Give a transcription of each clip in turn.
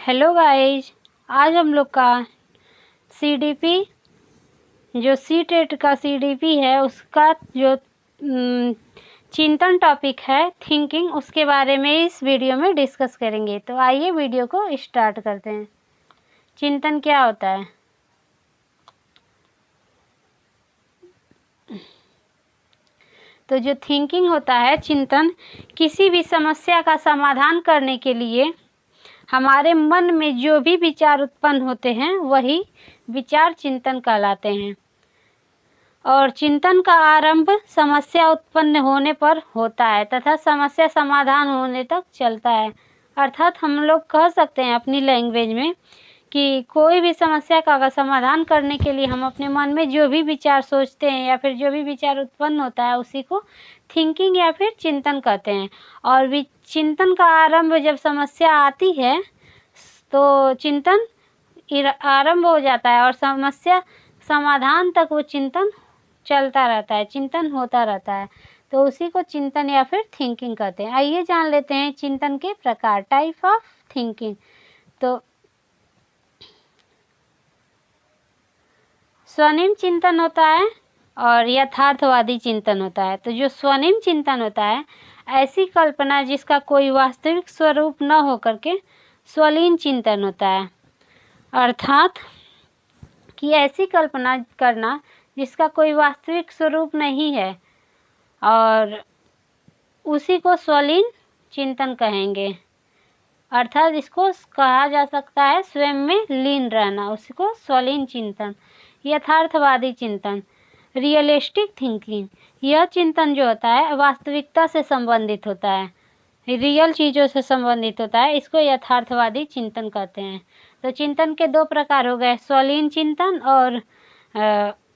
Hello guys, आज हम लोग का सीडीपी जो सीटेट का सीडीपी है उसका जो चिंतन टॉपिक है थिंकिंग, उसके बारे में इस वीडियो में डिस्कस करेंगे। तो आइए वीडियो को स्टार्ट करते हैं। चिंतन क्या होता है? तो जो थिंकिंग होता है, चिंतन, किसी भी समस्या का समाधान करने के लिए हमारे मन में जो भी विचार उत्पन्न होते हैं वही विचार चिंतन कहलाते हैं। और चिंतन का आरंभ समस्या उत्पन्न होने पर होता है तथा समस्या समाधान होने तक चलता है। अर्थात हम लोग कह सकते हैं अपनी लैंग्वेज में कि कोई भी समस्या का समाधान करने के लिए हम अपने मन में जो भी विचार सोचते हैं या फिर जो भी विचार उत्पन्न होता है उसी को थिंकिंग या फिर चिंतन कहते हैं। और चिंतन का आरंभ जब समस्या आती है तो चिंतन आरंभ हो जाता है और समस्या समाधान तक वो चिंतन चलता रहता है, चिंतन होता रहता है। तो उसी को चिंतन या फिर थिंकिंग कहते हैं। आइए जान लेते हैं चिंतन के प्रकार, टाइप ऑफ थिंकिंग। तो स्वर्णिम चिंतन होता है और यथार्थवादी चिंतन होता है। तो जो स्वर्णिम चिंतन होता है, ऐसी कल्पना जिसका कोई वास्तविक स्वरूप न होकर के स्वलीन चिंतन होता है। अर्थात कि ऐसी कल्पना करना जिसका कोई वास्तविक स्वरूप नहीं है और उसी को स्वलीन चिंतन कहेंगे। अर्थात इसको कहा जा सकता है स्वयं में लीन रहना, उसी को स्वलीन चिंतन। यथार्थवादी चिंतन, रियलिस्टिक थिंकिंग, यह चिंतन जो होता है वास्तविकता से संबंधित होता है, रियल चीज़ों से संबंधित होता है, इसको यथार्थवादी चिंतन कहते हैं। तो चिंतन के दो प्रकार हो गए, स्वलीन चिंतन और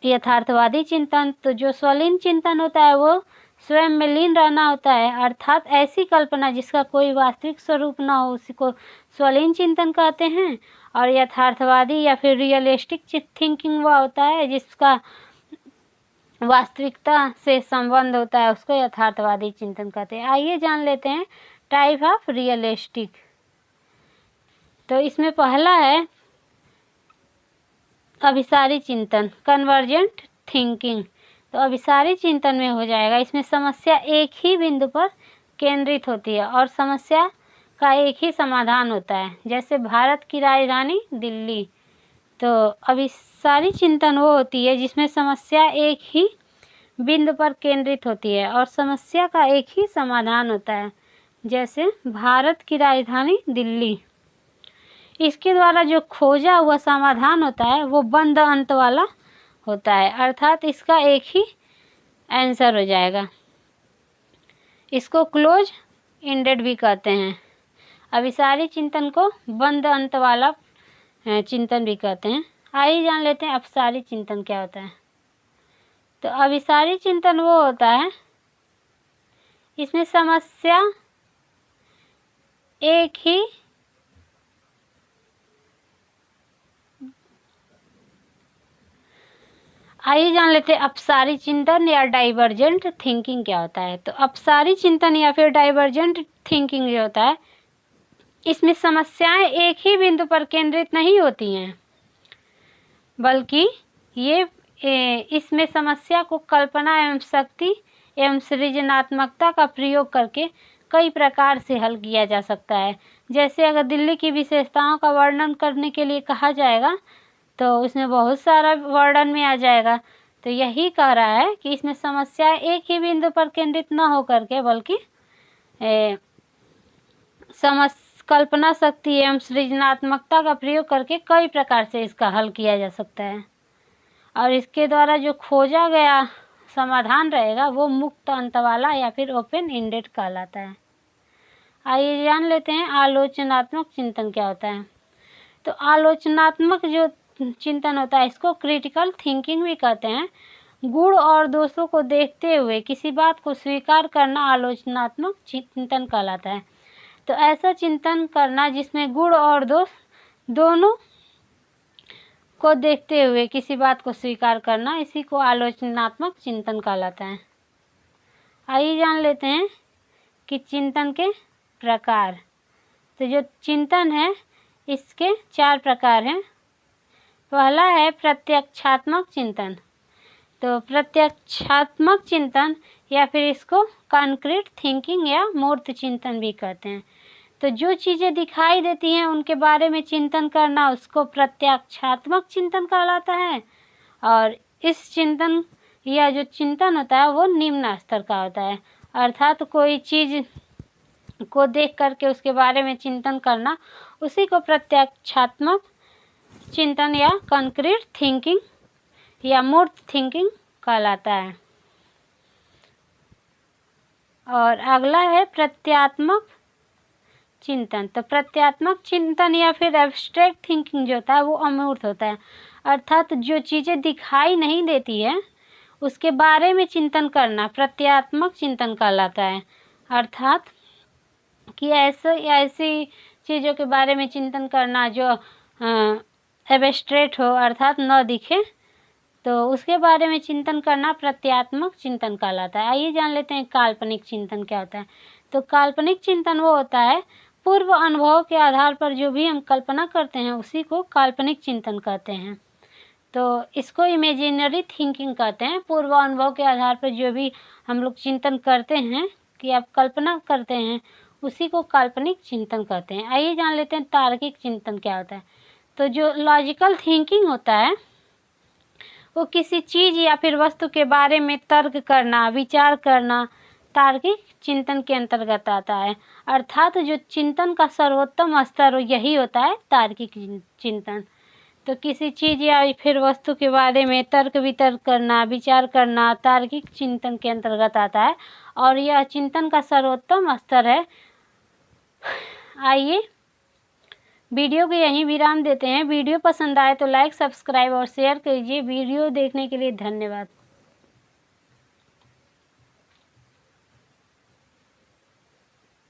यथार्थवादी चिंतन। तो जो स्वलीन चिंतन होता है वो स्वयं में लीन रहना होता है, अर्थात ऐसी कल्पना जिसका कोई वास्तविक स्वरूप न हो उसी को स्वलीन चिंतन कहते हैं। और यथार्थवादी या फिर रियलिस्टिक थिंकिंग वह होता है जिसका वास्तविकता से संबंध होता है, उसको यथार्थवादी चिंतन कहते हैं। आइए जान लेते हैं टाइप ऑफ रियलिस्टिक। तो इसमें पहला है अभिसारी चिंतन, कन्वर्जेंट थिंकिंग। तो अभिसारी चिंतन में हो जाएगा, इसमें समस्या एक ही बिंदु पर केंद्रित होती है और समस्या का एक ही समाधान होता है। जैसे भारत की राजधानी दिल्ली। तो अभिसारी चिंतन वो होती है जिसमें समस्या एक ही बिंदु पर केंद्रित होती है और समस्या का एक ही समाधान होता है। जैसे भारत की राजधानी दिल्ली, इसके द्वारा जो खोजा हुआ समाधान होता है वो बंद अंत वाला होता है, अर्थात इसका एक ही आंसर हो जाएगा। इसको क्लोज एंडेड भी कहते हैं। अभिसारी चिंतन को बंद अंत वाला चिंतन भी कहते हैं। आइए जान लेते हैं अपसारी चिंतन क्या होता है। तो अभिसारी चिंतन वो होता है इसमें समस्या एक ही आइए जान लेते हैं अपसारी चिंतन या डाइवर्जेंट थिंकिंग क्या होता है। तो अपसारी चिंतन या फिर डाइवर्जेंट थिंकिंग जो होता है, इसमें समस्याएं एक ही बिंदु पर केंद्रित नहीं होती हैं, बल्कि ये इसमें समस्या को कल्पना एवं शक्ति एवं सृजनात्मकता का प्रयोग करके कई प्रकार से हल किया जा सकता है। जैसे अगर दिल्ली की विशेषताओं का वर्णन करने के लिए कहा जाएगा तो उसमें बहुत सारा वर्णन में आ जाएगा। तो यही कह रहा है कि इसमें समस्या एक ही बिंदु पर केंद्रित न होकर के बल्कि कल्पना शक्ति एवं सृजनात्मकता का प्रयोग करके कई प्रकार से इसका हल किया जा सकता है और इसके द्वारा जो खोजा गया समाधान रहेगा वो मुक्त अंत वाला या फिर ओपन एंडेड कहलाता है। आइए जान लेते हैं आलोचनात्मक चिंतन क्या होता है। तो आलोचनात्मक जो चिंतन होता है इसको क्रिटिकल थिंकिंग भी कहते हैं। गुण और दोषों को देखते हुए किसी बात को स्वीकार करना आलोचनात्मक चिंतन कहलाता है। तो ऐसा चिंतन करना जिसमें गुण और दोष दोनों को देखते हुए किसी बात को स्वीकार करना, इसी को आलोचनात्मक चिंतन कहलाता है। आइए जान लेते हैं कि चिंतन के प्रकार। तो जो चिंतन है इसके 4 प्रकार हैं। पहला है प्रत्यक्षात्मक चिंतन। तो प्रत्यक्षात्मक चिंतन या फिर इसको कॉन्क्रीट थिंकिंग या मूर्त चिंतन भी कहते हैं। तो जो चीज़ें दिखाई देती हैं उनके बारे में चिंतन करना उसको प्रत्यक्षात्मक चिंतन कहलाता है। और इस चिंतन या जो चिंतन होता है वो निम्न स्तर का होता है, अर्थात कोई चीज़ को देख करके उसके बारे में चिंतन करना उसी को प्रत्यक्षात्मक चिंतन या कॉन्क्रीट थिंकिंग या मूर्त थिंकिंग कहलाता है। और अगला है प्रत्यात्मक चिंतन। तो प्रत्यात्मक चिंतन या फिर एब्स्ट्रैक्ट थिंकिंग जो होता है वो अमूर्त होता है, अर्थात जो चीज़ें दिखाई नहीं देती है उसके बारे में चिंतन करना प्रत्यात्मक चिंतन कहलाता है। अर्थात कि ऐसी चीज़ों के बारे में चिंतन करना जो एब्स्ट्रैक्ट हो अर्थात न दिखे, तो उसके बारे में चिंतन करना प्रत्यात्मक चिंतन कहलाता है। आइए जान लेते हैं काल्पनिक चिंतन क्या होता है। तो काल्पनिक चिंतन वो होता है पूर्व अनुभव के आधार पर जो भी हम कल्पना करते हैं उसी को काल्पनिक चिंतन कहते हैं। तो इसको इमेजिनरी थिंकिंग कहते हैं। पूर्व अनुभव के आधार पर जो भी हम लोग चिंतन करते हैं कि आप कल्पना करते हैं उसी को काल्पनिक चिंतन कहते हैं। आइए जान लेते हैं तार्किक चिंतन क्या होता है। तो जो लॉजिकल थिंकिंग होता है वो किसी चीज़ या फिर वस्तु के बारे में तर्क करना, विचार करना तार्किक चिंतन के अंतर्गत आता है। अर्थात जो चिंतन का सर्वोत्तम स्तर यही होता है तार्किक चिंतन। तो किसी चीज़ या फिर वस्तु के बारे में तर्क वितर्क करना, विचार करना तार्किक चिंतन के अंतर्गत आता है और यह चिंतन का सर्वोत्तम स्तर है। आइए वीडियो को यहीं विराम देते हैं। वीडियो पसंद आए तो लाइक, सब्सक्राइब और शेयर कीजिए। वीडियो देखने के लिए धन्यवाद।